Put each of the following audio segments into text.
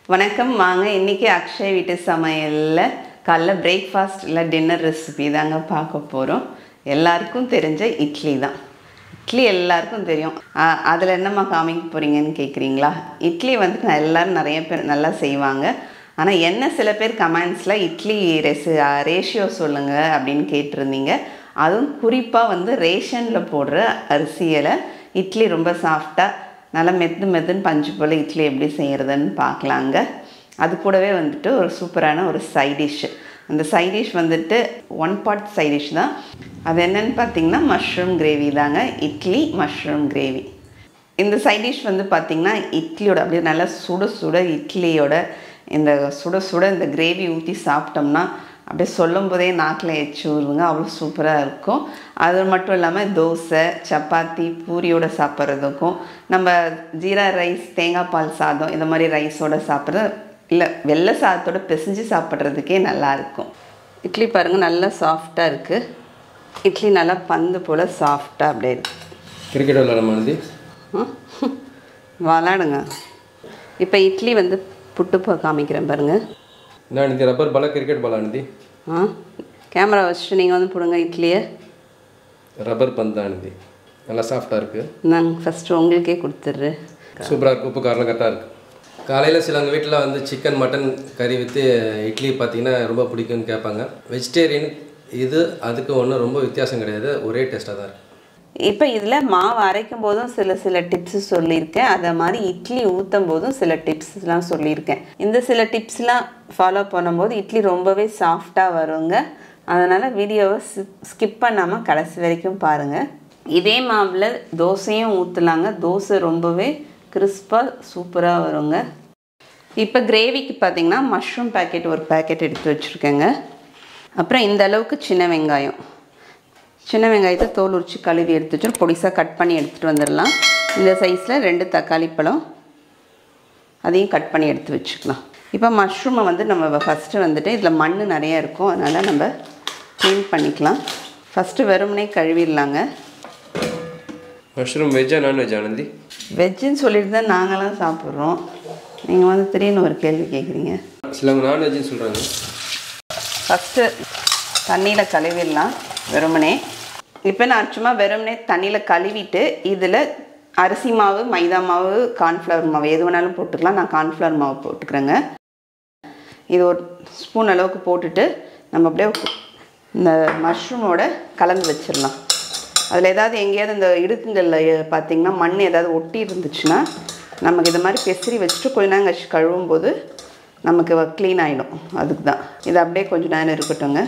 வணக்கம் வாங்க இன்னைக்கு அக்ஷய் வீட்டு சமையல்ல காலைல பிரேக்ஃபாஸ்ட் இல்ல டின்னர் ரெசிபி தாங்க பார்க்க போறோம். எல்லாருக்கும் தெரிஞ்ச இட்லி தான். இட்லி எல்லாருக்கும் தெரியும். அதுல என்னமா காமிக்க போறீங்கன்னு கேக்குறீங்களா? இட்லி வந்து எல்லாரும் நிறைய பேர் நல்லா செய்வாங்க. ஆனா என்ன சில பேர் கமெண்ட்ஸ்ல இட்லி ரேஷியோ சொல்லுங்க அப்படினு கேட்டிருந்தீங்க. அதுவும் குறிப்பா வந்து ரேஷன்ல போடுற அரிசியில இட்லி ரொம்ப சாஃப்ட்டா நல்லா மெதுன்னு பஞ்சு போல இட்லி எப்படி செய்யறதுன்னு பார்க்கலாங்க. அது கூடவே வந்துட்டு ஒரு சூப்பரான ஒரு சைட் டிஷ். அந்த சைட் டிஷ் வந்துட்டு 1 part சைட் டிஷ் தான். அது என்னன்னு பார்த்தீங்கன்னா மஷ்ரூம் கிரேவி தாங்க. Idli mushroom gravy. இந்த சைட் டிஷ் வந்து பார்த்தீங்கன்னா இட்லியோட அப்படியே நல்லா சுட இட்லியோட இந்த சுட இந்த கிரேவி ஊற்றி சாப்பிட்டோம்னா அப்படியே சொல்லும் போதே நாக்கில் எச்சு ஊறுங்க. அவ்வளோ சூப்பராக இருக்கும். அது மட்டும் இல்லாமல் தோசை சப்பாத்தி பூரியோட சாப்பிட்றதுக்கும் நம்ம ஜீரா ரைஸ் தேங்காய் பால் சாதம் இந்த மாதிரி ரைஸோடு சாப்பிட்றது இல்லை வெள்ளை சாதத்தோடு பிசைஞ்சு சாப்பிட்றதுக்கே நல்லாயிருக்கும். இட்லி பாருங்கள் நல்லா சாஃப்டாக இருக்குது. இட்லி நல்லா பந்து போல் சாஃப்டாக அப்படியே இருக்குது. கிரிக்கெட் விளையாடுமானது விளாடுங்க. இப்போ இட்லி வந்து புட்டு காமிக்கிறேன் பாருங்கள். நான் இந்த ரப்பர் பாலா கிரிக்கெட் பாலா அனுதி கேமரா வச்சுட்டு நீங்கள் வந்து போடுங்க இட்லியை. ரப்பர் பந்து அனுதி நல்லா சாஃப்டாக இருக்குது. நான் ஃபஸ்ட்டு உங்களுக்கே கொடுத்துட்றேன். சூப்பராக இருக்குது. உப்பு காரம் கரெக்டாக இருக்குது. காலையில் சிலவங்க வீட்டில் வந்து சிக்கன் மட்டன் கறி விற்று இட்லி பார்த்திங்கன்னா ரொம்ப பிடிக்கும்னு கேட்பாங்க. வெஜிடேரியன் இது அதுக்கு ஒன்றும் ரொம்ப வித்தியாசம் கிடையாது. ஒரே டேஸ்ட்டாக தான் இருக்குது. இப்போ இதில் மாவு அரைக்கும் போதும் சில டிப்ஸு சொல்லியிருக்கேன். அதை மாதிரி இட்லி ஊற்றும் போதும் சில டிப்ஸ்லாம் சொல்லியிருக்கேன். இந்த சில டிப்ஸ்லாம் ஃபாலோ பண்ணும்போது இட்லி ரொம்பவே சாஃப்டாக வருங்க. அதனால் வீடியோவை ஸ்கிப் பண்ணாமல் கடைசி வரைக்கும் பாருங்கள். இதே மாவில் தோசையும் ஊற்றலாங்க. தோசை ரொம்பவே கிறிஸ்பாக சூப்பராக வருங்க. இப்போ கிரேவிக்கு பார்த்திங்கன்னா மஷ்ரூம் பேக்கெட் ஒரு பேக்கெட் எடுத்து வச்சுருக்கேங்க. அப்புறம் இந்த அளவுக்கு சின்ன வெங்காயத்தை தோல் உரித்து கழுவி எடுத்து வச்சு பொடிசாக கட் பண்ணி எடுத்துகிட்டு வந்துடலாம். இந்த சைஸில் 2 தக்காளி பழம் அதையும் கட் பண்ணி எடுத்து வச்சுக்கலாம். இப்போ மஷ்ரூமை வந்து நம்ம ஃபஸ்ட்டு வந்துட்டு இதில் மண் நிறையா இருக்கும். அதனால் நம்ம க்ளீன் பண்ணிக்கலாம். ஃபஸ்ட்டு வெறுமனே கழுவிடலாங்க. மஷ்ரூம் வெஜ்ஜா நான்வெஜ் ஆனந்தி? வெஜ்ஜுன்னு சொல்லிட்டு தான் நாங்களாம் சாப்பிட்றோம். நீங்கள் வந்து திடீர்னு ஒரு கேள்வி கேட்குறீங்க. சிலவங்க நான்வெஜ்ஜுன்னு சொல்கிறாங்க. ஃபஸ்ட்டு தண்ணியில் கழுவிடலாம் வெறுமனே. இப்போ நான் சும்மா வெறுமனே தண்ணியில் கழுவிட்டு இதில் அரிசி மாவு மைதா மாவு கார்ன்ஃப்ளவர் மாவு எது வேணாலும் போட்டுக்கலாம். நான் கார்ன்ஃப்ளவர் மாவு போட்டுக்கிறேங்க. இது ஒரு ஸ்பூன் அளவுக்கு போட்டுட்டு நம்ம அப்படியே இந்த மஷ்ரூமோட கலந்து வச்சிடலாம். அதில் ஏதாவது எங்கேயாவது இந்த இடுக்குங்களில் பார்த்திங்கன்னா மண் ஏதாவது ஒட்டி இருந்துச்சுன்னா நமக்கு இது மாதிரி பெசரி வச்சுட்டு கொஞ்ச நேரம் கழிச்சு கழுவும் போது நமக்கு க்ளீன் ஆகிடும். அதுக்கு தான் இது அப்படியே கொஞ்சம் நேரம் இருக்கட்டுங்க.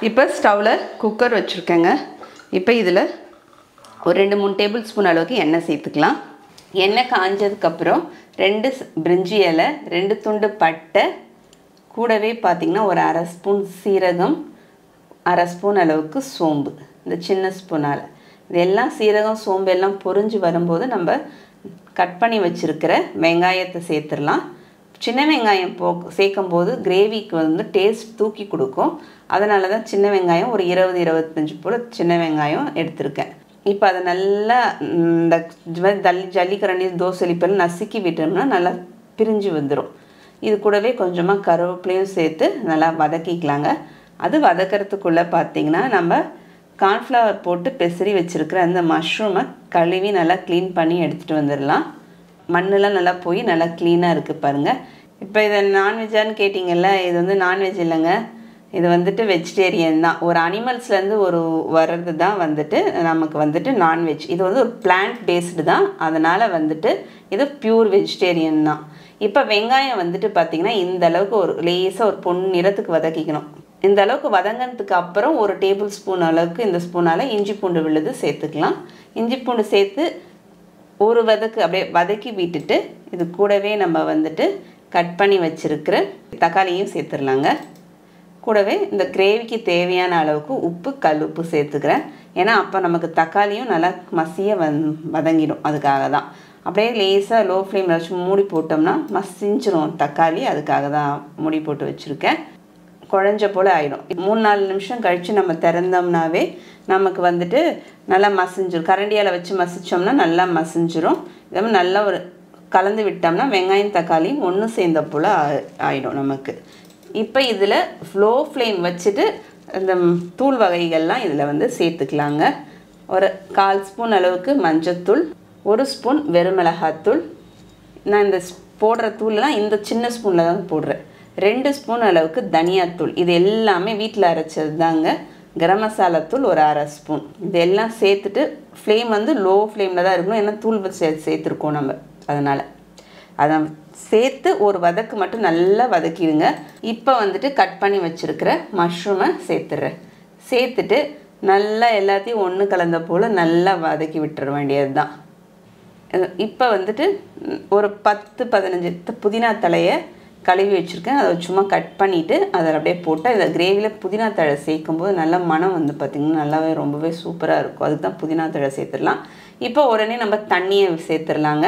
இப்போ ஸ்டவ்வில் குக்கர் வச்சுருக்கேங்க. இப்போ இதில் ஒரு 2-3 டேபிள் ஸ்பூன் அளவுக்கு எண்ணெய் சேர்த்துக்கலாம். எண்ணெய் காஞ்சதுக்கப்புறம் 2 பிரிஞ்சி இலை 2 துண்டு பட்டை கூடவே பார்த்திங்கன்னா ஒரு 1/2 ஸ்பூன் சீரகம் 1/2 ஸ்பூன் அளவுக்கு சோம்பு இந்த சின்ன ஸ்பூனால் இதெல்லாம் சீரகம் சோம்பு எல்லாம் பொரிஞ்சு வரும்போது நம்ம கட் பண்ணி வச்சுருக்கிற வெங்காயத்தை சேர்த்துடலாம். சின்ன வெங்காயம் சேர்க்கும்போது கிரேவிக்கு வந்து டேஸ்ட் தூக்கி கொடுக்கும். அதனால தான் சின்ன வெங்காயம் ஒரு 20-25 போல் சின்ன வெங்காயம் எடுத்திருக்கேன். இப்போ அதை நல்லா இந்த ஜல்லிக்கரண்டி தோசைப்பல் நசுக்கி விட்டோம்னா நல்லா பிரிஞ்சு வந்துடும். இது கூடவே கொஞ்சமாக கருவேப்பிலையும் சேர்த்து நல்லா வதக்கிக்கலாங்க. அது வதக்கிறதுக்குள்ளே பார்த்திங்கன்னா நம்ம கார்ன்ஃப்ளவர் போட்டு பெசரி வச்சுருக்கிற அந்த மஷ்ரூமை கழுவி நல்லா க்ளீன் பண்ணி எடுத்துகிட்டு வந்துடலாம். மண்ணெலாம் நல்லா போய் நல்லா க்ளீனாக இருக்குது பாருங்கள். இப்போ இதை நான்வெஜ்ஜான்னு கேட்டிங்கல்ல, இது வந்து நான்வெஜ் இல்லைங்க. இது வந்துட்டு வெஜிடேரியன் தான். ஒரு அனிமல்ஸ்லேருந்து வர்றது தான் வந்துட்டு நமக்கு வந்துட்டு நான்வெஜ். இது வந்து ஒரு பிளான்ட் பேஸ்டு தான். அதனால் வந்துட்டு இது ப்யூர் வெஜிடேரியன் தான். இப்போ வெங்காயம் வந்துட்டு பார்த்திங்கன்னா இந்த அளவுக்கு ஒரு லேசாக ஒரு பொன் நிறத்துக்கு வதக்கிக்கணும். இந்த அளவுக்கு வதங்கினதுக்கு அப்புறம் ஒரு டேபிள் ஸ்பூன் அளவுக்கு இந்த ஸ்பூனால் இஞ்சி பூண்டு விழுது சேர்த்துக்கலாம். இஞ்சி பூண்டு சேர்த்து ஒரு அப்படியே வதக்கி விட்டுட்டு இது கூடவே நம்ம வந்துட்டு கட் பண்ணி வச்சுருக்கிற தக்காளியும் சேர்த்துடலாங்க. கூடவே இந்த கிரேவிக்கு தேவையான அளவுக்கு உப்பு கல் உப்பு சேர்த்துக்கிறேன். ஏன்னா அப்போ நமக்கு தக்காளியும் நல்லா மசிய வதங்கிடும். அதுக்காக தான் அப்படியே லேசாக லோ ஃப்ளேமில் வச்சு மூடி போட்டோம்னா மசிஞ்சிரும் தக்காளி. அதுக்காக தான் மூடி போட்டு வச்சுருக்கேன். குழஞ்ச போல் ஆகிடும். 3-4 நிமிஷம் கழித்து நம்ம திறந்தோம்னாவே நமக்கு வந்துட்டு நல்லா மசிஞ்சிடும். கரண்டியால் வச்சு மசித்தோம்னா நல்லா மசிஞ்சிரும். இதே மாதிரி நல்லா ஒரு கலந்து விட்டோம்னா வெங்காயம் தக்காளியும் ஒன்று சேர்ந்த போல் ஆயிடும் நமக்கு. இப்போ இதில் லோ ஃப்ளேம் வச்சுட்டு இந்த தூள் வகைகள்லாம் இதில் வந்து சேர்த்துக்கலாங்க. ஒரு 1/4 ஸ்பூன் அளவுக்கு மஞ்சத்தூள், 1 ஸ்பூன் வெறுமிளகாத்தூள். நான் இந்த போடுற தூள்லாம் இந்த சின்ன ஸ்பூனில் தான் போடுறேன். 2 ஸ்பூன் அளவுக்கு தனியாத்தூள். இது எல்லாமே வீட்டில் அரைச்சது தாங்க. கரம் மசாலா தூள் ஒரு 1/2 ஸ்பூன். இதெல்லாம் சேர்த்துட்டு ஃப்ளேம் வந்து லோ ஃப்ளேமில் தான் இருக்கணும். ஏன்னா தூள் சேர்த்துருக்கோம் நம்ம, அதனால் அதை சேர்த்து ஒரு வதக்கு மட்டும் நல்லா வதக்கிடுங்க. இப்போ வந்துட்டு கட் பண்ணி வச்சுருக்கிற மஷ்ரூமை சேர்த்துடுறேன். சேர்த்துட்டு நல்லா எல்லாத்தையும் ஒன்று கலந்த போல் நல்லா வதக்கி விட்டுற வேண்டியது தான். இப்போ வந்துட்டு ஒரு 10-15 புதினா தலையை கழுவி வச்சுருக்கேன். அதை சும்மா கட் பண்ணிவிட்டு அதில் அப்படியே போட்டால் இதில் கிரேவியில் புதினா தழை சேர்க்கும்போது நல்ல மனம் வந்து பார்த்திங்கன்னா நல்லாவே ரொம்பவே சூப்பராக இருக்கும். அதுக்கு தான் புதினா தழை சேர்த்துடலாம். இப்போ உடனே நம்ம தண்ணியை சேர்த்துடலாங்க.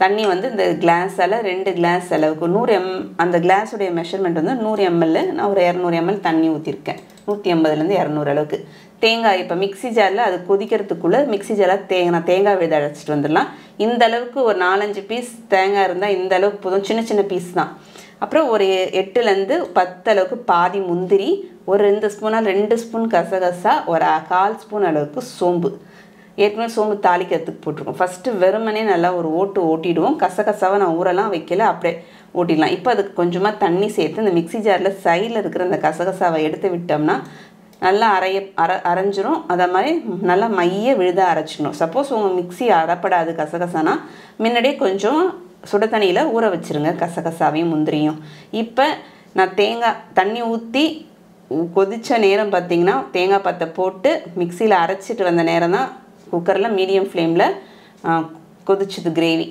தண்ணி வந்து இந்த கிளாஸால் 2 கிளாஸ் அளவுக்கு 100 அந்த கிளாஸுடைய மெஷர்மெண்ட் வந்து 100 ml. நான் ஒரு 200 ml தண்ணி ஊற்றிருக்கேன். 180லேருந்து 200 அளவுக்கு. தேங்காய் இப்போ மிக்ஸி ஜாரில் அது கொதிக்கிறதுக்குள்ளே மிக்ஸி ஜாரில் நான் தேங்காய் விழுத அரைச்சிட்டு வந்துடலாம். இந்த அளவுக்கு ஒரு 4-5 பீஸ் தேங்காய் இருந்தால் இந்த அளவுக்கு போதும். சின்ன சின்ன பீஸ் தான். அப்புறம் ஒரு 8லேருந்து 10 அளவுக்கு பாதி முந்திரி, ஒரு 2 ஸ்பூனால் 2 ஸ்பூன் கசகசா, ஒரு 1/4 ஸ்பூன் அளவுக்கு சோம்பு. ஏற்கனவே சோம்பு தாளிக்கிறதுக்கு போட்டிருக்கோம். ஃபஸ்ட்டு வெறுமனே நல்லா ஒரு ஓட்டிடுவோம். கசகசாவை நான் ஊரெல்லாம் வைக்கல, அப்படியே ஓட்டிடலாம். இப்போ அதுக்கு கொஞ்சமாக தண்ணி சேர்த்து இந்த மிக்ஸி ஜாரில் சைடில் இருக்கிற அந்த கசகசாவை எடுத்து விட்டோம்னா நல்லா அரைஞ்சிரும். அதை மாதிரி நல்லா மைய விழுத அரைச்சிக்கணும். சப்போஸ் உங்கள் மிக்ஸி அரைப்படாது கசகசானா முன்னாடியே கொஞ்சம் சுட தண்ணியில் ஊற வச்சுருங்க கசகசாவையும் முந்திரியும். இப்போ நான் தண்ணி ஊற்றி கொதித்த நேரம் பார்த்திங்கன்னா தேங்காய் பத்தை போட்டு மிக்சியில் அரைச்சிட்டு வந்த நேரம் தான் குக்கரில் மீடியம் ஃப்ளேமில் கொதிச்சுது கிரேவி.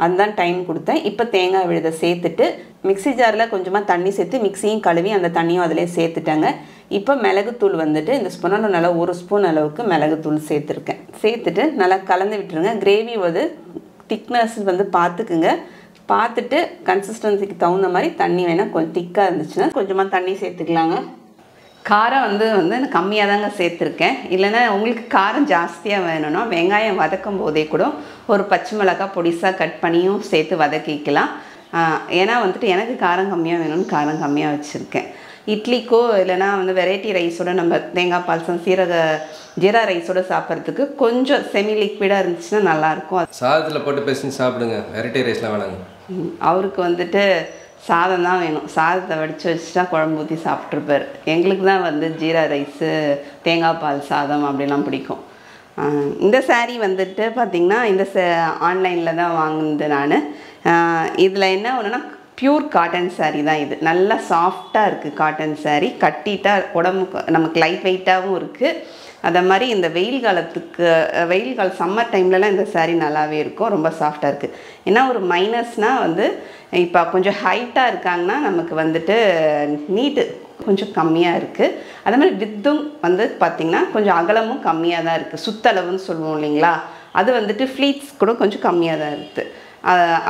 அதுதான் டைம் கொடுத்தேன். இப்போ தேங்காய் விழுதை சேர்த்துட்டு மிக்ஸி ஜாரில் கொஞ்சமாக தண்ணி சேர்த்து மிக்ஸியும் கழுவி அந்த தண்ணியும் அதிலே சேர்த்துட்டாங்க. இப்போ மிளகுத்தூள் வந்துட்டு இந்த ஸ்பூனால் நல்லா 1 ஸ்பூன் அளவுக்கு மிளகுத்தூள் சேர்த்துருக்கேன். சேர்த்துட்டு நல்லா கலந்து விட்டுருங்க. கிரேவி வந்து திக்னஸ் வந்து பார்த்துக்குங்க. பார்த்துட்டு கன்சிஸ்டன்சிக்கு தகுந்த மாதிரி தண்ணி வேணால் கொஞ்சம் திக்காக இருந்துச்சுன்னா கொஞ்சமாக தண்ணி சேர்த்துக்கலாங்க. காரம் வந்து நான் கம்மியாக தாங்க சேர்த்துருக்கேன். இல்லைன்னா உங்களுக்கு காரம் ஜாஸ்தியாக வேணும்னா வெங்காயம் வதக்கும் போதே கூட ஒரு பச்சை மிளகாய் பொடிசாக கட் பண்ணியும் சேர்த்து வதக்கிக்கலாம். ஏன்னா வந்துட்டு எனக்கு காரம் கம்மியாக வேணும்னு காரம் கம்மியாக வச்சுருக்கேன். இட்லிக்கோ இல்லைனா வந்து வெரைட்டி ரைஸோட நம்ம தேங்காய் பால்சம் ஜீரா ரைஸோட சாப்பிட்றதுக்கு கொஞ்சம் செமி லிக்விடாக இருந்துச்சுன்னா நல்லாயிருக்கும். சாதத்தில் போட்டு பேசி சாப்பிடுங்க, வெரைட்டி ரைஸ்லாம் வேணாங்க. அவருக்கு வந்துட்டு சாதம் தான் வேணும். சாதத்தை வடித்து வச்சுட்டா குழம்பு ஊற்றி சாப்பிட்ருப்பார். எங்களுக்கு தான் வந்து ஜீரா ரைஸு தேங்காய் பால் சாதம் அப்படிலாம் பிடிக்கும். இந்த சாரீ வந்துட்டு பார்த்திங்கன்னா இந்த ஆன்லைனில் தான் வாங்குனது நான். இதில் என்ன ஒன்றுனா பியூர் காட்டன் சாரீ தான் இது. நல்லா சாஃப்டாக இருக்குது காட்டன் சாரீ. கட்டிட்டா உடம்புக்கு நமக்கு லைட் வெயிட்டாகவும் இருக்குது. அதை மாதிரி இந்த வெயில் கால சம்மர் டைம்லலாம் இந்த சாரீ நல்லாவே இருக்கும். ரொம்ப சாஃப்டாக இருக்குது. ஏன்னா ஒரு மைனஸ்னால் வந்து இப்போ கொஞ்சம் ஹைட்டாக இருக்காங்கன்னா நமக்கு வந்துட்டு நீட்டு கொஞ்சம் கம்மியாக இருக்குது. அதே மாதிரி வித்தும் வந்து பார்த்திங்கன்னா கொஞ்சம் அகலமும் கம்மியாக தான் இருக்குது. சுத்தளவுன்னு சொல்லுவோம் இல்லைங்களா, அது வந்துட்டு ஃப்ளீட்ஸ் கூட கொஞ்சம் கம்மியாக தான் இருக்குது.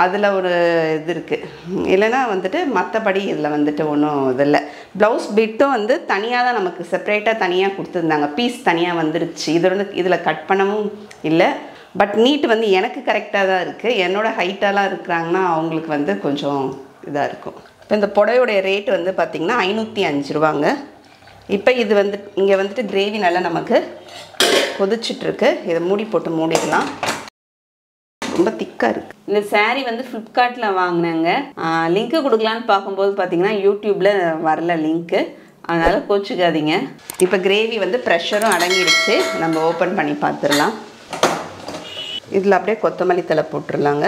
அதில் ஒரு இது இருக்குது. இல்லைன்னா வந்துட்டு மற்றபடி இதில் வந்துட்டு ஒன்றும் இது இல்லை. ப்ளவுஸ் பிட்டும் வந்து தனியாக தான் நமக்கு செப்பரேட்டாக தனியாக கொடுத்துருந்தாங்க. பீஸ் தனியாக வந்துருச்சு. இதில் கட் பண்ணவும் இல்லை. பட் நீட்டு வந்து எனக்கு கரெக்டாக தான் இருக்குது. என்னோடய ஹைட்டாலாம் இருக்கிறாங்கன்னா அவங்களுக்கு வந்து கொஞ்சம் இதாக இருக்கும். இப்போ இந்த புடவையோடைய ரேட் வந்து பார்த்திங்கன்னா 505 ரூபாங்க. இப்போ இது வந்து இங்கே வந்துட்டு கிரேவி நல்லா நமக்கு கொதிச்சிட்ருக்கு. இதை மூடிடலாம். ரொம்ப திக்காக இருக்குது. இந்த சாரீ வந்து ஃப்ளிப்கார்ட்டில் வாங்கினாங்க. லிங்க்கு கொடுக்கலான்னு பார்க்கும்போது பார்த்திங்கன்னா யூடியூப்பில் வரல லிங்க்கு. அதனால் கோச்சிக்காதீங்க. இப்போ கிரேவி வந்து ப்ரெஷரும் அடங்கிடுச்சு. நம்ம ஓப்பன் பண்ணி பார்த்துடலாம். இதில் அப்படியே கொத்தமல்லி தழை போட்டுடலாங்க.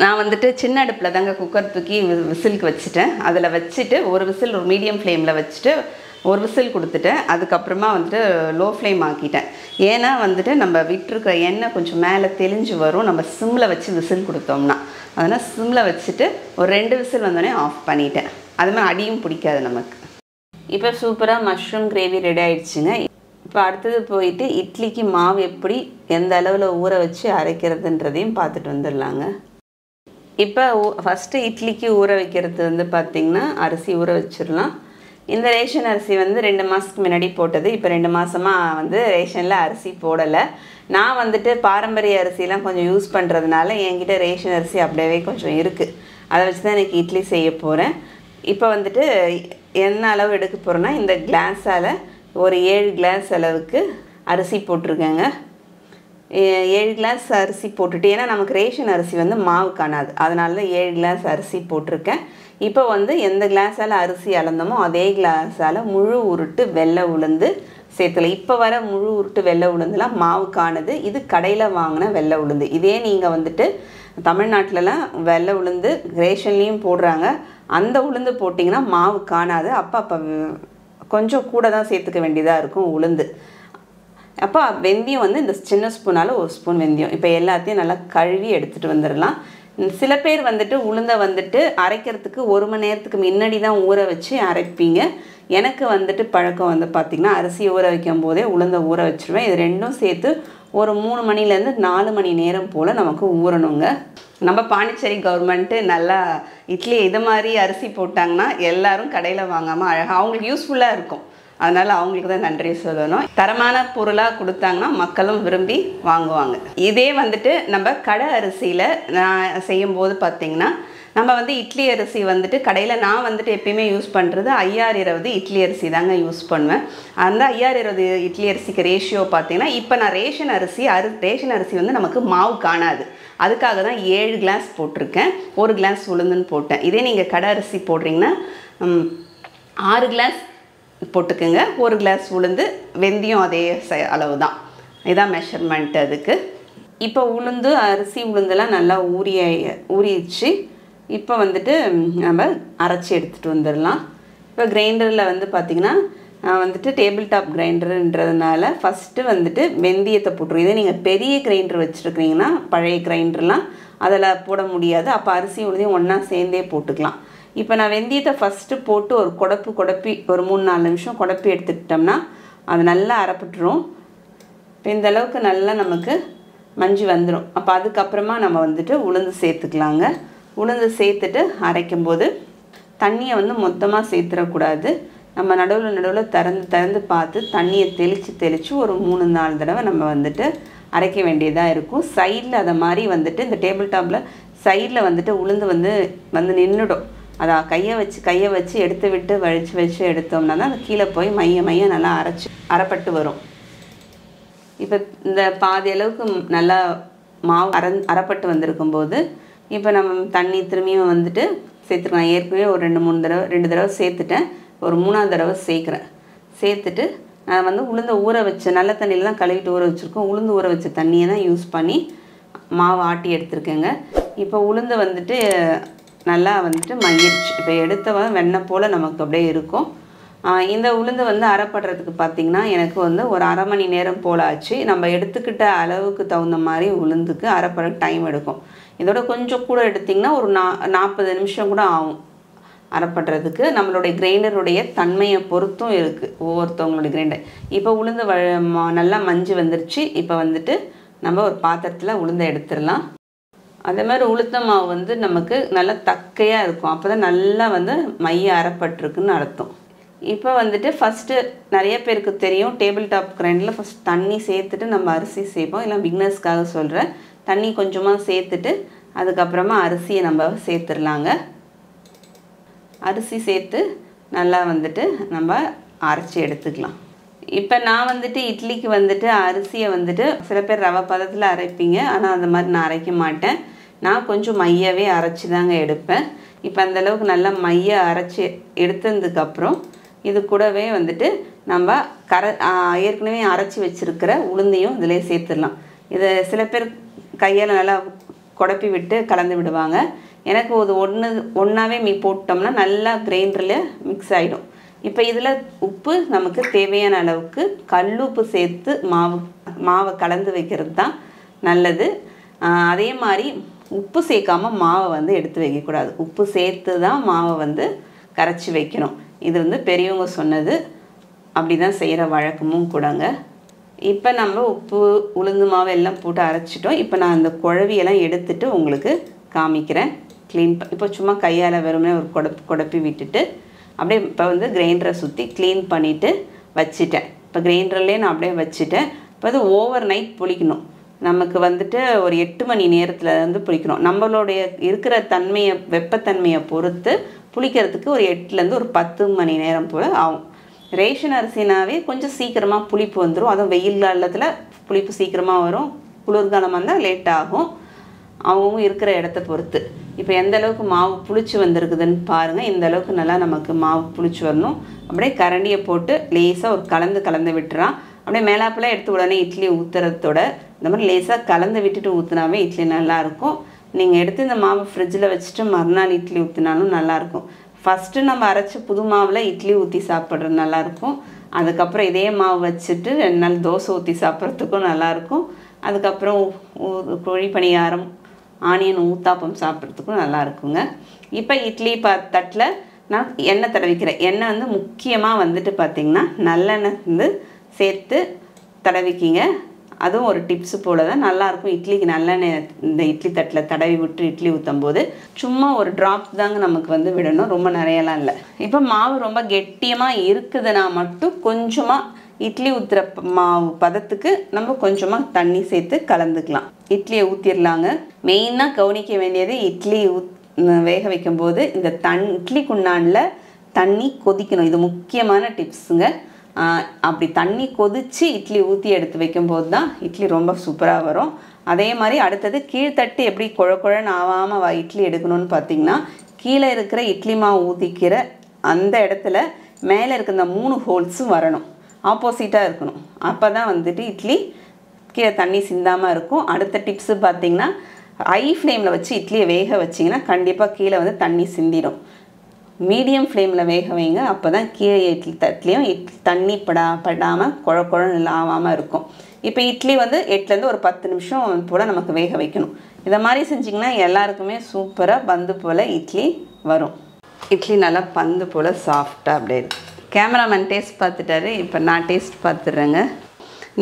நான் வந்துட்டு சின்ன அடுப்பில் தாங்க குக்கர் தூக்கி விசிலுக்கு வச்சுட்டேன். அதில் வச்சுட்டு ஒரு விசில் ஒரு மீடியம் ஃப்ளேமில் வச்சுட்டு ஒரு விசில் கொடுத்துட்டேன். அதுக்கப்புறமா வந்துட்டு லோ ஃப்ளேம் ஆக்கிட்டேன். ஏன்னா வந்துட்டு நம்ம விட்டுருக்கிற எண்ணெய் கொஞ்சம் மேலே தெளிஞ்சு வரும் நம்ம சிம்மில் வச்சு விசில் கொடுத்தோம்னா. அதனால் சிம்மில் வச்சுட்டு ஒரு 2 விசில் வந்தோடனே ஆஃப் பண்ணிட்டேன். அது மாதிரி அடியும் பிடிக்காது நமக்கு. இப்போ சூப்பராக மஷ்ரூம் கிரேவி ரெடி ஆகிடுச்சுங்க. இப்போ அடுத்தது போயிட்டு இட்லிக்கு மாவு எப்படி எந்த அளவில் ஊற வச்சு அரைக்கிறதுன்றதையும் பார்த்துட்டு வந்துடலாங்க. இப்போ ஃபஸ்ட்டு இட்லிக்கு ஊற வைக்கிறது வந்து பார்த்திங்கன்னா அரிசி ஊற வச்சிடலாம். இந்த ரேஷன் அரிசி வந்து 2 மாதத்துக்கு முன்னாடி போட்டது. இப்போ 2 மாதமாக வந்து ரேஷனில் அரிசி போடலை. நான் வந்துட்டு பாரம்பரிய அரிசிலாம் கொஞ்சம் யூஸ் பண்ணுறதுனால என்கிட்ட ரேஷன் அரிசி அப்படியே கொஞ்சம் இருக்குது. அதை வச்சு தான் எனக்கு இட்லி செய்ய போகிறேன். இப்போ வந்துட்டு என்ன அளவு எடுக்க போகிறேன்னா, இந்த கிளாஸால் ஒரு 7 கிளாஸ் அளவுக்கு அரிசி போட்டிருக்கேங்க. 7 கிளாஸ் அரிசி போட்டுட்டு, ஏன்னா நமக்கு ரேஷன் அரிசி வந்து மாவு காணாது, அதனால தான் 7 கிளாஸ் அரிசி போட்டிருக்கேன். இப்போ வந்து எந்த கிளாஸால் அரிசி அளந்தோமோ அதே கிளாஸால் முழு உருட்டு வெள்ளை உளுந்து சேர்த்துல. இப்போ வர முழு உருட்டு வெள்ளை உளுந்துலாம் மாவு காணுது. இது கடையில் வாங்கின வெள்ளை உளுந்து. இதே நீங்கள் வந்துட்டு தமிழ்நாட்டிலலாம் வெள்ளை உளுந்து ரேஷன்லேயும் போடுறாங்க. அந்த உளுந்து போட்டிங்கன்னா மாவு காணாது. அப்போ கொஞ்சம் கூட தான் சேர்த்துக்க வேண்டியதாக இருக்கும் உளுந்து. அப்போ வெந்தயம் வந்து இந்த சின்ன ஸ்பூனால் 1 ஸ்பூன் வெந்தயம். இப்போ எல்லாத்தையும் நல்லா கழுவி எடுத்துகிட்டு வந்துடலாம். சில பேர் வந்துட்டு உளுந்தை வந்துட்டு அரைக்கிறதுக்கு 1 மணி நேரத்துக்கு முன்னாடி தான் ஊற வச்சு அரைப்பீங்க. எனக்கு வந்துட்டு பழக்கம் வந்து பார்த்திங்கன்னா, அரிசி ஊற வைக்கும் போதே உளுந்தை ஊற வச்சுருவேன். இது ரெண்டும் சேர்த்து ஒரு 3 மணிலேருந்து 4 மணி நேரம் போல் நமக்கு ஊறணுங்க. நம்ம பாண்டிச்சேரி கவர்மெண்ட்டு நல்லா இட்லி இது மாதிரி அரிசி போட்டாங்கன்னா எல்லோரும் கடையில் வாங்காமல் அழகாக அவங்களுக்கு யூஸ்ஃபுல்லாக இருக்கும். அதனால் அவங்களுக்கு தான் நன்றி சொல்லணும். தரமான பொருளாக கொடுத்தாங்கன்னா மக்களும் விரும்பி வாங்குவாங்க. இதே வந்துட்டு நம்ம கடை அரிசியில் நான் செய்யும்போது பார்த்திங்கன்னா, நம்ம வந்து இட்லி அரிசி வந்துட்டு கடையில் நான் வந்துட்டு எப்பயுமே யூஸ் பண்ணுறது 5020 இட்லி அரிசி தாங்க யூஸ் பண்ணுவேன். அந்த 5020 இட்லி அரிசிக்கு ரேஷியோ பார்த்திங்கன்னா, இப்போ நான் ரேஷன் அரிசி வந்து நமக்கு மாவு காணாது. அதுக்காக தான் 7 கிளாஸ் போட்டிருக்கேன். 1 கிளாஸ் உளுந்துன்னு போட்டேன். இதே நீங்கள் கடை அரிசி போடுறீங்கன்னா 6 கிளாஸ் போட்டுக்குங்க. 1 கிளாஸ் உளுந்து, வெந்தயம் அதே அளவு தான். இதான் மெஷர்மெண்ட் அதுக்கு. இப்போ அரிசி உளுந்தெல்லாம் நல்லா ஊறிடுச்சு. இப்போ வந்துட்டு நம்ம அரைச்சி எடுத்துகிட்டு வந்துடலாம். இப்போ கிரைண்டரில் வந்து பார்த்திங்கன்னா வந்துட்டு டேபிள் டாப் கிரைண்டருன்றதுனால ஃபஸ்ட்டு வந்துட்டு வெந்தயத்தை போட்டுருவோம். இதே நீங்கள் பெரிய கிரைண்டர் வச்சுருக்கிறீங்கன்னா, பழைய கிரைண்டர்லாம் அதில் போட முடியாது. அப்போ அரிசி உளுந்தையும் ஒன்றா சேர்ந்தே போட்டுக்கலாம். இப்போ நான் வெந்தயத்தை ஃபஸ்ட்டு போட்டு ஒரு குழப்பி ஒரு 3-4 நிமிஷம் குழப்பி எடுத்துக்கிட்டோம்னா அது நல்லா அரைப்பட்டுரும். இப்போ இந்த அளவுக்கு நல்லா நமக்கு மஞ்சி வந்துடும். அப்போ அதுக்கப்புறமா நம்ம வந்துட்டு உளுந்து சேர்த்துக்கலாங்க. உளுந்து சேர்த்துட்டு அரைக்கும்போது தண்ணியை வந்து மொத்தமாக சேர்த்துடக்கூடாது. நம்ம நடுவில் திறந்து பார்த்து தண்ணியை தெளித்து ஒரு 3-4 தடவை நம்ம வந்துட்டு அரைக்க வேண்டியதாக இருக்கும். சைடில் அதை மாதிரி வந்துட்டு இந்த டேபிள் டாப்பில் சைடில் வந்துட்டு உளுந்து வந்து நின்றுடும். அதை கையை வச்சு எடுத்து விட்டு வச்சு எடுத்தோம்னா தான் அது கீழே போய் மைய நல்லா அரைப்பட்டு வரும். இப்போ இந்த பாதி அளவுக்கு நல்லா மாவு அரைப்பட்டு வந்திருக்கும்போது இப்போ நம்ம தண்ணி திரும்பியும் வந்துட்டு சேர்த்துக்கலாம். ஏற்கனவே ஒரு 2 தடவை சேர்த்துட்டேன். ஒரு 3ஆவது தடவை சேர்த்துட்டு நான் வந்து உளுந்தை ஊற வச்ச நல்ல தண்ணியில் தான் கழுவிட்டு ஊற வச்சுருக்கோம். உளுந்து ஊற வச்ச தண்ணியை தான் யூஸ் பண்ணி மாவு ஆட்டி எடுத்துருக்கேங்க. இப்போ உளுந்து வந்துட்டு நல்லா வந்துட்டு மங்கிருச்சு. இப்போ எடுத்த வெண்ணெய் போல் நமக்கு அப்படியே இருக்கும். இந்த உளுந்து வந்து அரைப்படுறதுக்கு பார்த்திங்கன்னா எனக்கு வந்து ஒரு 1/2 மணி நேரம் போல் ஆச்சு. நம்ம எடுத்துக்கிட்ட அளவுக்கு தகுந்த மாதிரி உளுந்துக்கு அரைப்பட டைம் எடுக்கும். இதோட கொஞ்சம் கூட எடுத்திங்கன்னா ஒரு 40 நிமிஷம் கூட ஆகும் அரைப்படுறதுக்கு. நம்மளுடைய கிரைண்டருடைய தன்மையை பொறுத்தும் இருக்குது ஒவ்வொருத்தவங்களுடைய கிரைண்டர். இப்போ உளுந்து நல்லா மஞ்சள் வந்துருச்சு. இப்போ வந்துட்டு நம்ம ஒரு பாத்திரத்தில் உளுந்தை எடுத்துடலாம். அதே மாதிரி உளுத்த மாவு வந்து நமக்கு நல்லா தக்கையாக இருக்கும். அப்போ தான் நல்லா வந்து மைய அரைப்பட்டிருக்குன்னு அர்த்தம். இப்போ வந்துட்டு ஃபஸ்ட்டு நிறைய பேருக்கு தெரியும், டேபிள் டாப் கிரைண்டரில் ஃபஸ்ட் தண்ணி சேர்த்துட்டு நம்ம அரிசி சேர்ப்போம். இல்லை பிக்னர்ஸ்க்காக சொல்கிறேன். தண்ணி கொஞ்சமாக சேர்த்துட்டு அதுக்கப்புறமா அரிசியை நம்ம சேர்த்துடலாங்க. அரிசி சேர்த்து நல்லா வந்துட்டு நம்ம அரைச்சி எடுத்துக்கலாம். இப்போ நான் வந்துட்டு இட்லிக்கு வந்துட்டு அரிசியை வந்துட்டு சில பேர் ரவை பதத்தில் அரைப்பீங்க. ஆனால் அந்த மாதிரி நான் அரைக்க மாட்டேன். நான் கொஞ்சம் மையாவே அரைச்சி தாங்க எடுப்பேன். இப்போ அந்தளவுக்கு நல்லா மைய அரைச்சி எடுத்ததுக்கப்புறம் இது கூடவே வந்துட்டு நம்ம ஏற்கனவே அரைச்சி வச்சுருக்கிற உளுந்தையும் இதிலே சேர்த்துடலாம். இதை சில பேர் கையால் நல்லா குழப்பி விட்டு கலந்து விடுவாங்க. எனக்கு ஒன்றாவே போட்டோம்னா நல்லா கிரைண்டரில் மிக்ஸ் ஆகிடும். இப்போ இதில் உப்பு நமக்கு தேவையான அளவுக்கு கல்லுப்பு சேர்த்து மாவை கலந்து வைக்கிறது தான் நல்லது. அதே மாதிரி உப்பு சேர்க்காமல் மாவை வந்து எடுத்து வைக்கக்கூடாது. உப்பு சேர்த்து தான் மாவை கரைச்சி வைக்கணும். இது பெரியவங்க சொன்னது. அப்படி தான் செய்கிற வழக்கமும் கூடங்க. இப்போ நம்ம உப்பு உளுந்து மாவு எல்லாம் போட்டு அரைச்சிட்டோம். இப்போ நான் அந்த குழவியெல்லாம் எடுத்துகிட்டு உங்களுக்கு காமிக்கிறேன். இப்போ சும்மா கையால் வெறுமனே ஒரு குடப்பி விட்டுட்டு அப்படியே இப்போ வந்து கிரைண்டரை சுற்றி க்ளீன் பண்ணிவிட்டு வச்சுட்டேன். இப்போ கிரைண்டர்லேயே நான் அப்படியே வச்சுட்டேன். இப்போ அது ஓவர் நைட் புளிக்கணும். நமக்கு வந்துட்டு ஒரு 8 மணி நேரத்தில் வந்து புளிக்கணும். நம்மளுடைய இருக்கிற தன்மையை வெப்பத்தன்மையை பொறுத்து புளிக்கிறதுக்கு ஒரு 8லேருந்து ஒரு 10 மணி நேரம் போல் ஆகும். ரேஷன் அரிசினாவே கொஞ்சம் சீக்கிரமாக புளிப்பு வந்துடும். அதுவும் வெயில் காலத்தில் புளிப்பு சீக்கிரமாக வரும். குளிர்காலமாக இருந்தால் லேட் ஆகும். அவங்க இருக்கிற இடத்த பொறுத்து. இப்போ எந்த அளவுக்கு மாவு புளிச்சு வந்திருக்குதுன்னு பாருங்கள். இந்த அளவுக்கு நல்லா நமக்கு மாவு புளிச்சு வரணும். அப்படியே கரண்டியை போட்டு லேசாக ஒரு கலந்து விட்டுறான். அப்படியே மேலாப்பில் எடுத்து உடனே இட்லி ஊற்றுறதோட இந்த மாதிரி லேசாக கலந்து விட்டுட்டு ஊற்றினாவே இட்லி நல்லாயிருக்கும். நீங்கள் எடுத்து இந்த மாவு ஃப்ரிட்ஜில் வச்சுட்டு மறுநாள் இட்லி ஊற்றினாலும் நல்லாயிருக்கும். ஃபஸ்ட்டு நம்ம அரைச்சி புது மாவில் இட்லி ஊற்றி சாப்பிட்றது நல்லாயிருக்கும். அதுக்கப்புறம் இதே மாவு வச்சுட்டு 2 நாள் தோசை ஊற்றி சாப்பிட்றதுக்கும் நல்லாயிருக்கும். அதுக்கப்புறம் கோழி பணியாரம் ஆனியன் ஊத்தாப்பம் சாப்பிட்றதுக்கும் நல்லா இருக்குங்க. இப்போ இட்லி தட்டில் நான் எண்ணெய் தடவிக்கிறேன். எண்ணெய் வந்து முக்கியமாக வந்துட்டு பார்த்திங்கன்னா நல்லெண்ணெய் வந்து சேர்த்து தடவிக்கிங்க. அதுவும் ஒரு டிப்ஸு போல தான் நல்லாயிருக்கும். இட்லிக்கு நல்லெண்ணெய் இந்த இட்லி தட்டில் தடவி விட்டு இட்லி ஊற்றும் போது சும்மா ஒரு ட்ராப் தாங்க நமக்கு வந்து விடணும், ரொம்ப நிறையலாம் இல்லை. இப்போ மாவு ரொம்ப கெட்டியமாக இருக்குதுன்னா மட்டும் கொஞ்சமாக இட்லி ஊற்றுற மாவு பதத்துக்கு நம்ம கொஞ்சமாக தண்ணி சேர்த்து கலந்துக்கலாம். இட்லியை ஊற்றிடலாங்க. மெயினாக கவனிக்க வேண்டியது இட்லி வேக வைக்கும்போது இந்த இட்லி குண்டானில் தண்ணி கொதிக்கணும். இது முக்கியமான டிப்ஸுங்க. அப்படி தண்ணி கொதித்து இட்லி ஊற்றி எடுத்து வைக்கும்போது தான் இட்லி ரொம்ப சூப்பராக வரும். அதே மாதிரி அடுத்தது கீழ்த்தட்டு எப்படி குழன்னு ஆகாமல் இட்லி எடுக்கணும்னு பார்த்திங்கன்னா, கீழே இருக்கிற இட்லி மாவு ஊற்றிக்கிற அந்த இடத்துல மேலே இருக்கிற இந்த 3 ஹோல்ஸும் வரணும், ஆப்போசிட்டாக இருக்கணும். அப்போ தான் வந்துட்டு இட்லி கீழே தண்ணி சிந்தாமல் இருக்கும். அடுத்த டிப்ஸு பார்த்திங்கன்னா, ஹை ஃப்ளேமில் வச்சு இட்லியை வேக வச்சிங்கன்னா கண்டிப்பாக கீழே வந்து தண்ணி சிந்திடும். மீடியம் ஃப்ளேமில் வேக வைங்க. அப்போ தான் கீழே இட்லி தட்டிலையும் தண்ணி படாமல் குழன்னு ஆகாமல் இருக்கும். இப்போ இட்லி வந்து 8லேருந்து ஒரு 10 நிமிஷம் போல் நமக்கு வேக வைக்கணும். இதை மாதிரி செஞ்சிங்கன்னா எல்லாருக்குமே சூப்பராக பந்து போல் இட்லி வரும். இட்லி நல்லா பந்து போல் சாஃப்டாக அப்படியே இருக்குது. கேமராமேன் டேஸ்ட் பார்த்துட்டாரு. இப்போ நான் டேஸ்ட் பார்த்துட்றேங்க.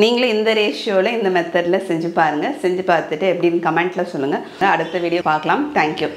நீங்களும் இந்த ரேஷியோவில் இந்த மெத்தடில் செஞ்சு பாருங்கள். செஞ்சு பார்த்துட்டு எப்படின்னு கமெண்ட்டில் சொல்லுங்கள். அடுத்த வீடியோ பார்க்கலாம். தேங்க்யூ.